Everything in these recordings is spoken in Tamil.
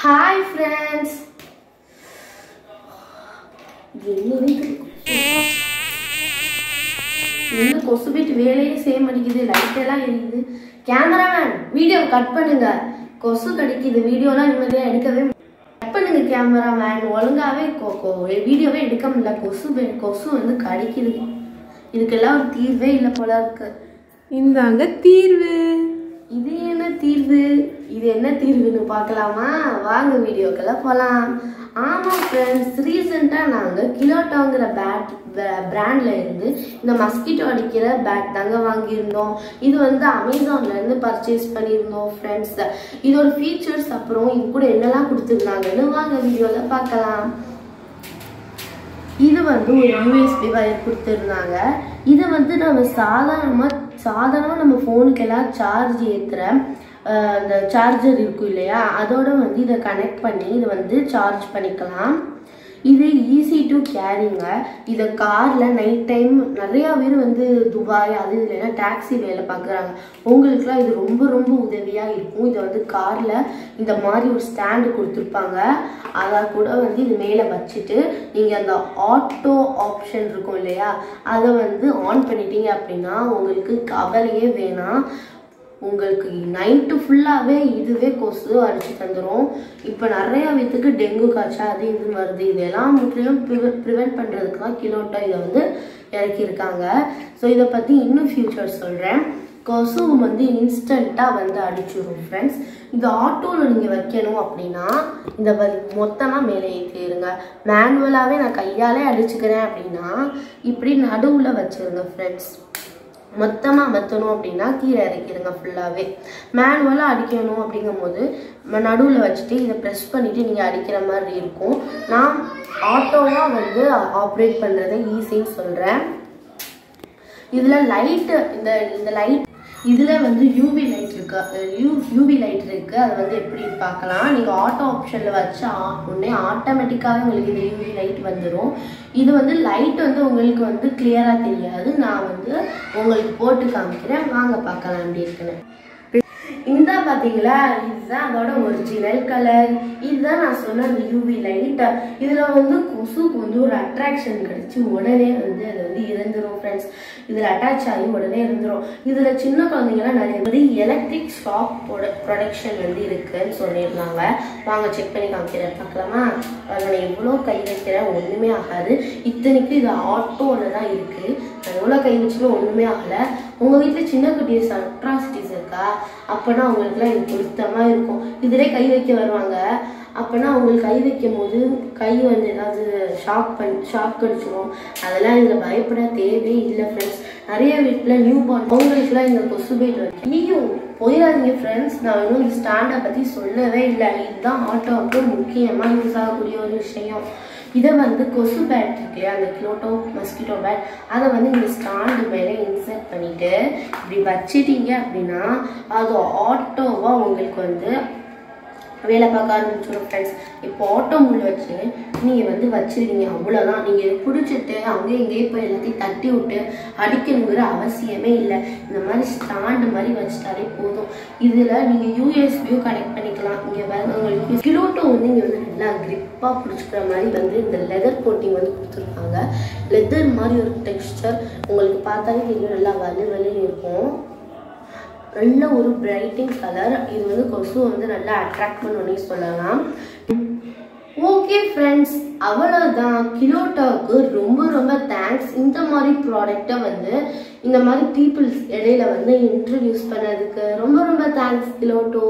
Hi friends. என்ன கொசுபிட் வேலையே செய்ய மாட்டேங்குது, லைட் எல்லாம் எரியுது. கேமராமேன் வீடியோ கட் பண்ணுங்க, கொசு கடிக்குது. வீடியோலாம் நிம்மதியா எடுக்கவே கட் பண்ணுங்க கேமராமேன். ஒழுங்காவே வீடியோவே எடுக்க முடியல, கொசு வந்து கடிக்குது. இதுக்கெல்லாம் ஒரு தீர்வே இல்லை போல இருக்கு. இந்தாங்க தீர்வு. இது என்ன தீர்வு? இது என்ன தீர்வுன்னு பார்க்கலாமா? வாங்க வீடியோக்கெல்லாம் போகலாம். ஆமாம் ஃப்ரெண்ட்ஸ், ரீசெண்டாக நாங்கள் கிலோட்டோங்கிற பிராண்டில் இருந்து இந்த மஸ்கிட்டோ அடிக்கிற பேட் தாங்க வாங்கியிருந்தோம். இது வந்து அமேசான்லேருந்து பர்ச்சேஸ் பண்ணியிருந்தோம் ஃப்ரெண்ட்ஸ். இதோட ஃபீச்சர்ஸ் அப்புறம் இது கூட என்னெல்லாம் கொடுத்துருந்தாங்கன்னு வாங்க வீடியோவில் பார்க்கலாம். இது வந்து ஒரு யூஎஸ்பி வயர் கொடுத்துருந்தாங்க. இதை வந்து நம்ம சாதாரணமாக நம்ம ஃபோனுக்கெல்லாம் சார்ஜ் ஏற்றுற அந்த சார்ஜர் இருக்கும் இல்லையா, அதோட வந்து இதை கனெக்ட் பண்ணி இதை வந்து சார்ஜ் பண்ணிக்கலாம். இது ஈஸி டு கேரிங்க. இதை காரில் நைட் டைம் நிறையா பேர் வந்து துபாய் அது இல்லைன்னா டாக்ஸி வேலை பார்க்குறாங்க. உங்களுக்குலாம் இது ரொம்ப ரொம்ப உதவியாக இருக்கும். இதை வந்து காரில் இந்த மாதிரி ஒரு ஸ்டாண்டு கொடுத்துருப்பாங்க. அதை கூட வந்து இது மேலே வச்சுட்டு நீங்கள் அந்த ஆட்டோ ஆப்ஷன் இருக்கும் இல்லையா, அதை வந்து ஆன் பண்ணிட்டீங்க அப்படின்னா உங்களுக்கு கவலையே வேணாம். உங்களுக்கு நைட்டு ஃபுல்லாகவே இதுவே கொசு அடிச்சு தந்துடும். இப்போ நிறையா பேத்துக்கு டெங்கு காய்ச்சல் அது இதுன்னு வருது. இதெல்லாம் முற்றிலும் ப்ரிவென்ட் பண்ணுறதுக்கு தான் கிலோட்டோ இதை வந்து இறக்கியிருக்காங்க. ஸோ இதை பற்றி இன்னும் ஃபியூச்சர் சொல்கிறேன். கொசு வந்து இன்ஸ்டண்ட்டாக வந்து அடிச்சிடும் ஃப்ரெண்ட்ஸ். இந்த ஆட்டோவில் நீங்கள் வைக்கணும் அப்படின்னா இந்த மொத்தமாக மேலே ஏற்றிடுங்க. மேனுவலாகவே நான் கையாலே அடிச்சுக்கிறேன் அப்படின்னா இப்படி நடுவில் வச்சுருங்க ஃப்ரெண்ட்ஸ். மொத்தமாக அமர்த்தணும் அப்படின்னா கீழே இறக்கிடுங்க ஃபுல்லாகவே. மேனுவலாக அடிக்கணும் அப்படிங்கும் போது நடுவில் வச்சுட்டு இதை ப்ரெஸ் பண்ணிவிட்டு நீங்கள் அடிக்கிற மாதிரி இருக்கும். நான் ஆட்டோவாக வந்து ஆப்ரேட் பண்ணுறதை ஈஸின்னு சொல்கிறேன். இதில் லைட்டு இந்த லைட் இதில் வந்து யூவி லைட் இருக்குது. அது வந்து எப்படி பார்க்கலாம். நீங்கள் ஆட்டோ ஆப்ஷனில் வச்சா உடனே ஆட்டோமேட்டிக்காகவே உங்களுக்கு இந்த யூவி லைட் வந்துடும். இது வந்து லைட் வந்து உங்களுக்கு வந்து கிளியராக தெரியாது. நான் வந்து உங்களுக்கு போட்டு காமிக்கிறேன், வாங்க பார்க்கலாம் எப்படி இருக்குன்னு. இந்த பார்த்தீங்களா, இதுதான் அதோட ஒரிஜினல் கலர். இதுதான் நான் சொன்ன அந்த யூவி லைட். இதில் வந்து கொசுக்கு வந்து ஒரு அட்ராக்ஷன் கிடச்சி உடனே வந்து அது வந்து இறந்துடும் ஃப்ரெண்ட்ஸ். இதில் அட்டாச் ஆகி உடனே இருந்துடும். இதில் சின்ன குழந்தைங்களாம் நிறைய வந்து எலக்ட்ரிக் ஷாக் ப்ரொடக்ஷன் வந்து இருக்குன்னு சொல்லியிருந்தாங்க. வாங்க செக் பண்ணி காமிக்கிறேன், பார்க்கலாமா? அதில் நான் எவ்வளோ கை வைக்கிறேன் ஒன்றுமே ஆகாது. இத்தனைக்கு இது ஆட்டோவில் தான் இருக்குது. நான் எவ்வளோ கை வச்சுமே ஒன்றுமே ஆகலை. உங்கள் வீட்டில் சின்ன குட்டிஸ் அட்ராசிட்டிஸ் இருக்கா? அப்போனா அவங்களுக்குலாம் இது பொருத்தமாக இருக்கும். இதிலே கை வைக்க வருவாங்க. அப்போனா அவங்களுக்கு கை வைக்கும் போது கை வந்து ஏதாவது ஷாக் அடிச்சிடும். அதெல்லாம் இதில் பயப்பட தேவையே இல்லை ஃப்ரெண்ட்ஸ். நிறைய வீட்டில் நியூ பார்ன் அவங்களுக்குலாம் இந்த கொசு பைட் வரும். நீயும் போயிடாதீங்க ஃப்ரெண்ட்ஸ். நான் இன்னும் இந்த ஸ்டாண்டை பற்றி சொல்லவே இல்லை. இதுதான் ஆட்டோவுக்கு முக்கியமாக யூஸ் ஆகக்கூடிய ஒரு விஷயம். இதை வந்து கொசு பேட் இருக்கு, அந்த கிலோட்டோ மஸ்கிட்டோ பேட், அதை வந்து இந்த ஸ்டாண்டு மேலே இன்சர்ட் பண்ணிவிட்டு இப்படி வச்சிட்டீங்க அப்படின்னா அது ஆட்டோவாக உங்களுக்கு வந்து வேலை பார்க்க ஆரம்பிச்சிடும் ஃப்ரெண்ட்ஸ். இப்போ ஆட்டோ முள் வச்சு நீங்கள் வந்து வச்சுருக்கீங்க, அவ்வளோதான். நீங்கள் இதை பிடிச்சிட்டு அங்கேயும் இங்கேயே போய் எல்லாத்தையும் தட்டி விட்டு அடிக்கணுங்கிற அவசியமே இல்லை. இந்த மாதிரி ஸ்டாண்டு மாதிரி வச்சுட்டாலே போதும். இதில் நீங்கள் யூஎஸ்பியும் கனெக்ட் பண்ணிக்கலாம். இங்கே வேறு உங்களுக்கு கிலோட்டோ வந்து இங்கே வந்து நல்லா கிரிப்பாக பிடிச்சிக்கிற மாதிரி வந்து இந்த லெதர் கோட்டிங் வந்து கொடுத்துருக்காங்க. லெதர் மாதிரி ஒரு டெக்ஸ்டர் உங்களுக்கு பார்த்தாலே தெரியும், நல்லா வலுவலுன்னு இருக்கும். நல்ல ஒரு பிரைட்டிங் கலர். இது வந்து கொசு வந்து நல்லா அட்ராக்ட் பண்ணணும்னே சொல்லலாம். ஓகே ஃப்ரெண்ட்ஸ், அவ்வளோதான். கிலோட்டோவுக்கு ரொம்ப ரொம்ப தேங்க்ஸ். இந்த மாதிரி ப்ராடக்டை வந்து இந்த மாதிரி பீப்புள்ஸ் இடையில வந்து இன்ட்ரடியூஸ் பண்ணதுக்கு ரொம்ப ரொம்ப தேங்க்ஸ் கிலோட்டோ.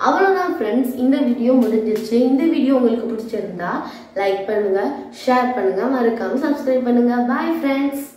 அவ்வளோதான் ஃப்ரெண்ட்ஸ், இந்த வீடியோ முடிஞ்சிருச்சு. இந்த வீடியோ உங்களுக்கு பிடிச்சிருந்தா லைக் பண்ணுங்கள், ஷேர் பண்ணுங்கள், மறக்காமல் சப்ஸ்கிரைப் பண்ணுங்கள். Bye friends.